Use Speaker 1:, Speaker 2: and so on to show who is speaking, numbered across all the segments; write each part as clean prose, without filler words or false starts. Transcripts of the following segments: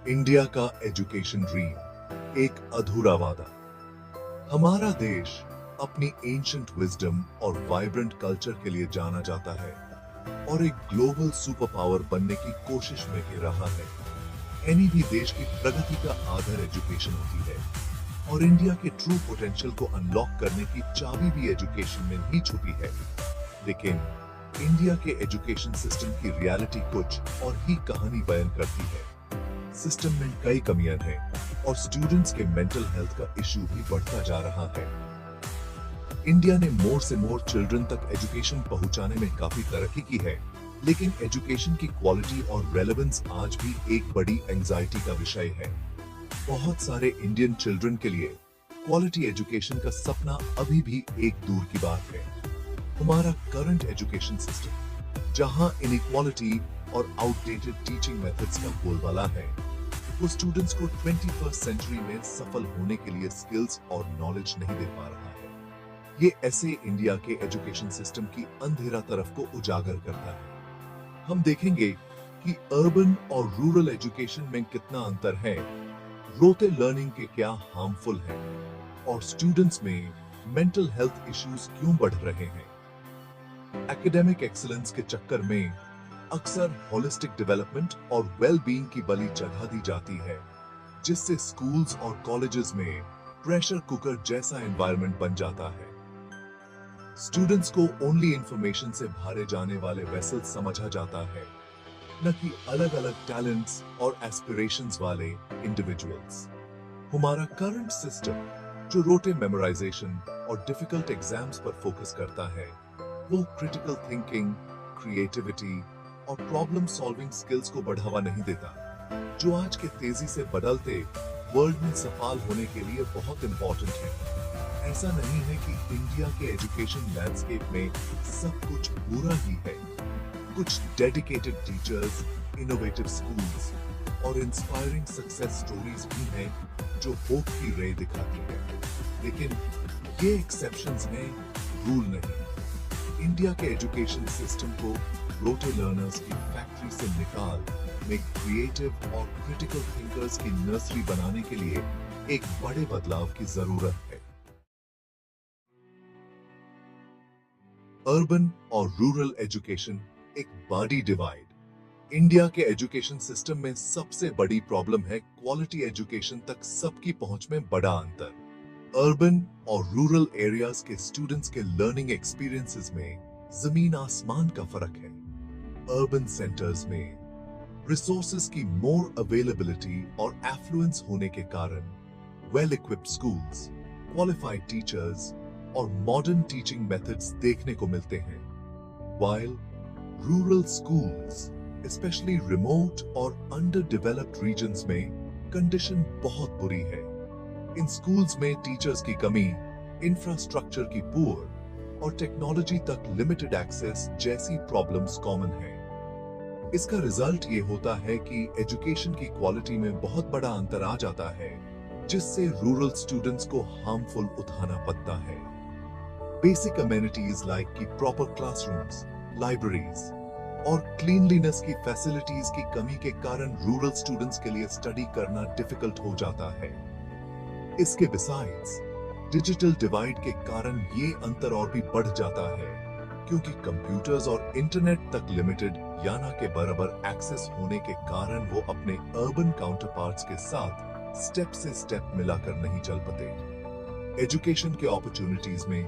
Speaker 1: India का education dream एक अधूरा वादा। हमारा देश अपनी एंशंट विजडम और वाइब्रेंट कल्चर के लिए जाना जाता है और एक ग्लोबल सुपर पावर बनने की कोशिश में ही रहा है। एनी भी देश की प्रगति का आधार एजुकेशन होती है और इंडिया के ट्रू पोटेंशियल को अनलॉक करने की चाबी भी एजुकेशन में ही छुपी है। लेकिन इंडिया के एजुकेशन सिस्टम की रियलिटी कुछ और ही कहानी बयान करती है। सिस्टम में कई कमियां हैं और स्टूडेंट्स के मेंटल हेल्थ का इशू भी बढ़ता जा रहा है। इंडिया ने मोर से मोर चिल्ड्रन तक एजुकेशन पहुंचाने में काफी तरक्की की है, लेकिन एजुकेशन की क्वालिटी और रेलेवेंस आज भी एक बड़ी एंजाइटी का विषय है। बहुत सारे इंडियन चिल्ड्रन के लिए क्वालिटी एजुकेशन का सपना अभी भी एक दूर की बात है। हमारा करंट एजुकेशन सिस्टम जहां इनइक्वालिटी और आउटडेटेड टीचिंग मेथड्स का बोलबाला है, वो स्टूडेंट्स को 21st सेंचुरी में सफल होने के लिए स्किल्स और नॉलेज नहीं दे पा रहा है। ये ऐसे इंडिया के एजुकेशन सिस्टम की अंधेरा तरफ को उजागर करता है। हम देखेंगे कि अर्बन और रूरल एजुकेशन में कितना अंतर है, रोते लर्निंग के क्या हार्मफुल है और स्टूडेंट्स में मेंटल हेल्थ इश्यूज क्यों बढ़ रहे हैं। एकेडमिक एक्सीलेंस के चक्कर में अक्सर होलिस्टिक डेवलपमेंट और वेल बीइंग की बलि चढ़ा दी जाती है, जिससे स्कूल्स और कॉलेजेस में प्रेशर कुकर जैसा एनवायरनमेंट बन जाता है। स्टूडेंट्स को ओनली इंफॉर्मेशन से भरे जाने वाले वेसल समझा जाता है, न कि अलग अलग टैलेंट्स और एस्पिरेशंस वाले इंडिविजुअल्स। हमारा करंट सिस्टम जो रोटे मेमोराइजेशन और डिफिकल्ट एग्जाम्स पर फोकस करता है, वो क्रिटिकल थिंकिंग, क्रिएटिविटी और प्रॉब्लम सॉल्विंग स्किल्स को बढ़ावा नहीं देता, जो आज के तेजी से बदलते वर्ल्ड में सफल होने के लिए बहुत इंपॉर्टेंट है। ऐसा नहीं है कि इंडिया के एजुकेशन लैंडस्केप में सब कुछ बुरा ही है। कुछ डेडिकेटेड टीचर्स, इनोवेटिव स्कूल्स और इंस्पायरिंग सक्सेस स्टोरीज भी हैं जो होप की रे दिखाती है, लेकिन ये एक्सेप्शंस हैं, रूल नहीं। इंडिया के एजुकेशन सिस्टम को रोटे लर्नर्स की फैक्ट्री से निकाल में क्रिएटिव और क्रिटिकल थिंकर्स की नर्सरी बनाने के लिए एक बड़े बदलाव की जरूरत है। अर्बन और रूरल एजुकेशन एक बड़ी डिवाइड। इंडिया के एजुकेशन सिस्टम में सबसे बड़ी प्रॉब्लम है क्वालिटी एजुकेशन तक सबकी पहुंच में बड़ा अंतर। अर्बन और रूरल एरियाज के स्टूडेंट्स के लर्निंग एक्सपीरियंसेस में जमीन आसमान का फर्क है। अर्बन सेंटर्स में रिसोर्सेज की मोर अवेलेबिलिटी और एफ्लुएंस होने के कारण well equipped schools, qualified teachers और मॉडर्न टीचिंग मेथड्स देखने को मिलते हैं। while rural schools, specially remote और अंडर डेवलप्ड रीजन्स में कंडीशन बहुत बुरी है। इन स्कूल्स में टीचर्स की कमी, इंफ्रास्ट्रक्चर की पुअर और टेक्नोलॉजी तक लिमिटेड एक्सेस जैसी प्रॉब्लम्स कॉमन है। इसका रिजल्ट ये होता है कि एजुकेशन की क्वालिटी में बहुत बड़ा अंतर आ जाता है, जिससे रूरल स्टूडेंट्स को हार्मफुल उठाना पड़ता है। बेसिक अमेनिटीज लाइक की प्रॉपर क्लासरूम्स, लाइब्रेरीज और क्लीनलीनेस की फैसिलिटीज की कमी के कारण रूरल स्टूडेंट्स के लिए स्टडी करना डिफिकल्ट हो जाता है। इसके बिसाइड्स डिजिटल डिवाइड के कारण ये अंतर और भी बढ़ जाता है, क्योंकि कंप्यूटर्स और इंटरनेट तक लिमिटेड या ना के बराबर एक्सेस होने के कारण वो अपने अर्बन काउंटरपार्ट्स के साथ स्टेप से स्टेप मिलाकर नहीं चल पाते। एजुकेशन के अपॉर्चुनिटीज में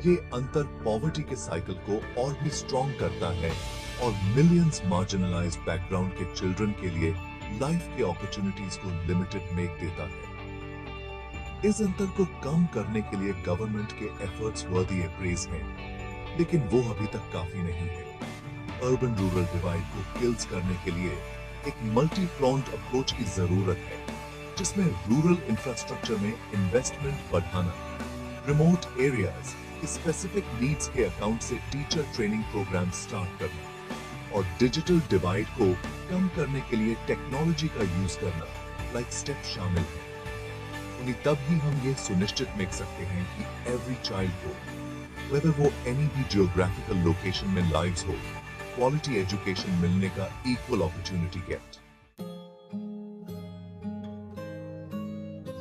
Speaker 1: ये अंतर पॉवर्टी के साइकिल को और भी स्ट्रॉन्ग करता है और मिलियंस मार्जिनलाइज्ड बैकग्राउंड के चिल्ड्रन के लिए लाइफ के अपॉर्चुनिटीज को लिमिटेड मेक देता है। इस अंतर को कम करने के लिए गवर्नमेंट के एफर्ट्स वर्दी प्रेज हैं, लेकिन वो अभी तक काफी नहीं है। अर्बन रूरल डिवाइड को किल्स करने के लिए एक मल्टी प्रोन्ड अप्रोच की जरूरत है, जिसमें रूरल इंफ्रास्ट्रक्चर में इन्वेस्टमेंट बढ़ाना, रिमोट एरियाज की स्पेसिफिक नीड्स के अकाउंट से टीचर ट्रेनिंग प्रोग्राम स्टार्ट करना और डिजिटल डिवाइड को कम करने के लिए टेक्नोलॉजी का यूज करना लाइक स्टेप शामिल है। उन्हीं तब ही हम ये सुनिश्चित कर सकते हैं कि एवरी चाइल्ड को, whether वो एनी भी जियोग्राफिकल लोकेशन में लाइव्स हो, क्वालिटी एजुकेशन मिलने का equal opportunity get.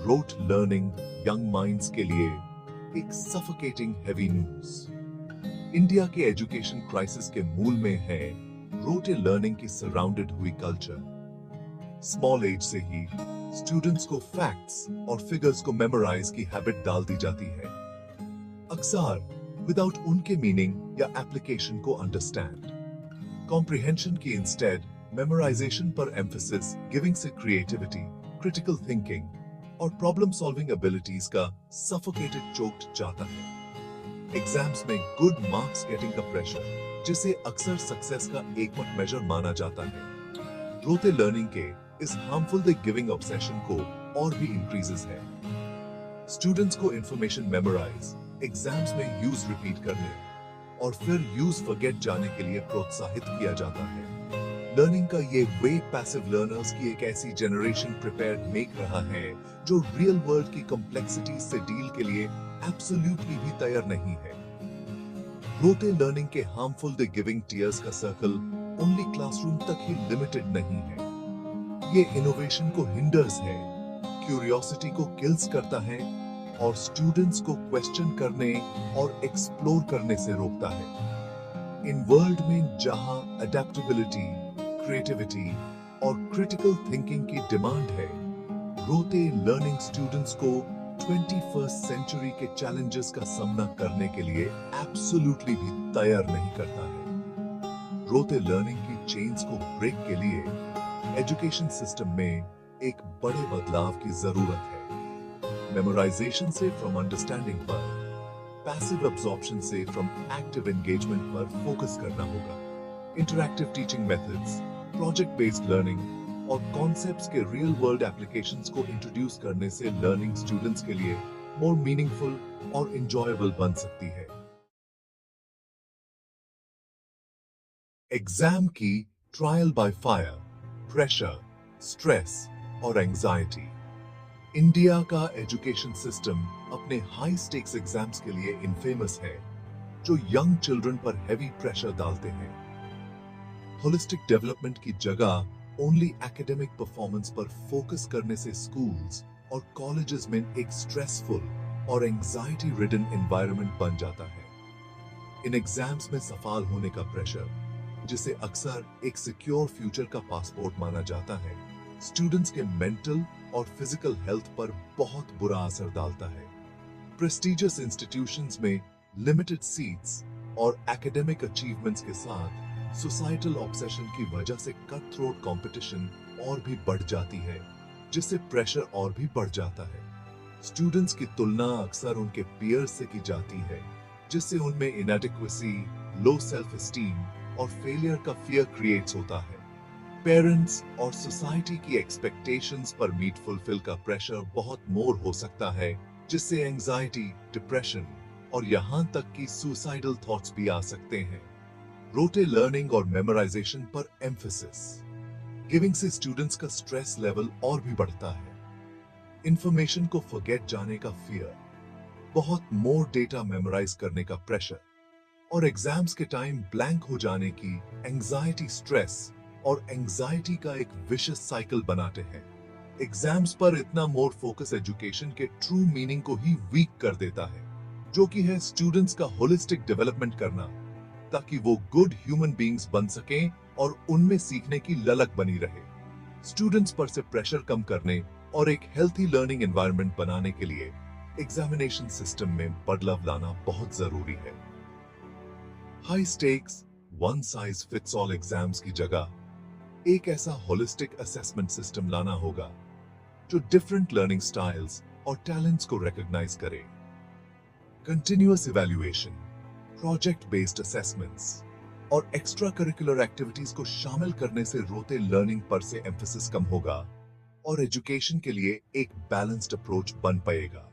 Speaker 1: Rote learning young minds के लिए एक सफोकेटिंग हैवी न्यूज। इंडिया के एजुकेशन क्राइसिस के मूल में है रोटे लर्निंग की सराउंडेड हुई कल्चर। स्मॉल एज से ही स्टूडेंट्स को फैक्ट्स और फिगर्स को मेमोराइज की हैबिट डाल दी जाती है, अक्सर विदाउट उनके मीनिंग या एप्लीकेशन को अंडरस्टैंड। कॉम्प्रिहेंशन की इंस्टेड मेमोराइजेशन पर एम्फेसिस गिविंग से क्रिएटिविटी, क्रिटिकल थिंकिंग और प्रॉब्लम सॉल्विंग एबिलिटीज का सफोकेटेड चोक्ड जाता है। एग्जाम्स में गुड मार्क्स गेटिंग का प्रेशर, जिसे अक्सर सक्सेस का एकमात्र मेजर माना जाता है, रोते लर्निंग के इस हार्मफुल द गिविंग ऑब्सेशन को और भी इंक्रीजेस है। स्टूडेंट्स को इंफॉर्मेशन मेमोराइज, एग्जाम्स में यूज रिपीट करने और फिर यूज फॉरगेट जाने के लिए प्रोत्साहित किया जाता है। लर्निंग का ये वे पैसिव लर्नर्स की एक ऐसी जनरेशन प्रिपेयर्ड मेक रहा है जो रियल वर्ल्ड की कॉम्प्लेक्सिटी से डील के लिए एब्सोल्युटली भी तैयार नहीं है। रोते लर्निंग के हार्मफुल द गिविंग टीयर्स का सर्कल ओनली क्लासरूम तक ही लिमिटेड नहीं है। ये इनोवेशन को हिंडर्स है, क्यूरियोसिटी को किल्स करता है और स्टूडेंट्स को क्वेश्चन करने और एक्सप्लोर करने से रोकता है। इन वर्ल्ड में जहां अडेप्टेबिलिटी, क्रिएटिविटी और क्रिटिकल थिंकिंग की डिमांड है, रोते लर्निंग स्टूडेंट्स को 21st सेंचुरी के चैलेंजेस का सामना करने के लिए एब्सोल्युटली भी तैयार नहीं करता है। रोते लर्निंग की चेन्स को ब्रेक के लिए एजुकेशन सिस्टम में एक बड़े बदलाव की जरूरत है। मेमोराइजेशन से फ्रॉम अंडरस्टैंडिंग पर, पैसिव अब्जॉर्प्शन से फ्रॉम एक्टिव एंगेजमेंट पर फोकस करना होगा। Interactive teaching methods, project based learning और कॉन्सेप्ट्स के रियल वर्ल्ड एप्लीकेशंस को इंट्रोड्यूस करने से लर्निंग स्टूडेंट्स के लिए मोर मीनिंगफुल और एंजॉयबल बन सकती है। एग्जाम की trial by fire, pressure, stress और एंजाइटी। इंडिया का एजुकेशन सिस्टम अपने हाई स्टेक्स एग्जाम्स के लिए इनफेमस है, जो यंग चिल्ड्रन पर हैवी प्रेशर डालते हैं। होलिस्टिक डेवलपमेंट की जगह ओनली एकेडमिक परफॉर्मेंस पर फोकस करने से स्कूल्स और कॉलेजेस में एक स्ट्रेसफुल और एंजाइटी रिडन एनवायरनमेंट बन जाता है। इन एग्जाम्स में सफल होने का प्रेशर, जिसे अक्सर एक सिक्योर फ्यूचर का पासपोर्ट माना जाता है, स्टूडेंट्स के मेंटल और फिजिकल हेल्थ पर बहुत बुरा असर डालता है। प्रेस्टिजियस इंस्टीट्यूशंस में लिमिटेड सीट्स और एकेडमिक अचीवमेंट्स के साथ सोसाइटल ऑब्सेशन की वजह से कट थ्रोट कंपटीशन और भी बढ़ जाती है, जिससे प्रेशर और भी बढ़ जाता है। स्टूडेंट्स की तुलना अक्सर उनके पीयर्स से की जाती है, जिससे उनमें इनएडिक्वेसी, लो सेल्फ एस्टीम और फेलियर का फियर क्रिएट्स होता है। पेरेंट्स और सोसाइटी की एक्सपेक्टेशंस पर मीट फुलफिल का प्रेशर बहुत मोर हो सकता है, जिससे एंजाइटी, डिप्रेशन और यहाँ तक कि सुसाइडल थॉट्स भी आ सकते हैं। रोटे लर्निंग और मेमोराइजेशन पर एम्फेसिस गिविंग से स्टूडेंट्स का स्ट्रेस लेवल और भी बढ़ता है। इंफॉर्मेशन को फॉरगेट जाने का फियर, बहुत मोर डेटा मेमोराइज करने का प्रेशर और एग्जाम्स के टाइम ब्लैंक हो जाने की एंजाइटी, स्ट्रेस और एंजाइटी का एक विशियस साइकिल बनाते हैं। एग्जाम्स पर इतना मोर फोकस एजुकेशन के ट्रू मीनिंग को ही वीक कर देता है, जो कि है स्टूडेंट्स का होलिस्टिक डेवलपमेंट करना, ताकि वो गुड ह्यूमन बीइंग्स बन सकें और उनमें सीखने की ललक बनी रहे। स्टूडेंट्स पर से प्रेशर कम करने और एक हेल्थी लर्निंग एनवायरनमेंट बनाने के लिए एग्जामिनेशन सिस्टम में बदलाव लाना बहुत जरूरी है। High stakes, one size fits all exams की जगह एक ऐसा होलिस्टिक असेसमेंट सिस्टम लाना होगा जो डिफरेंट लर्निंग स्टाइल्स और टैलेंट्स को रिकॉग्नाइज करे। Continuous evaluation, project based assessments और एक्स्ट्रा करिकुलर एक्टिविटीज को शामिल करने से रोते लर्निंग पर से एम्फेसिस कम होगा और एजुकेशन के लिए एक बैलेंस्ड अप्रोच बन पाएगा।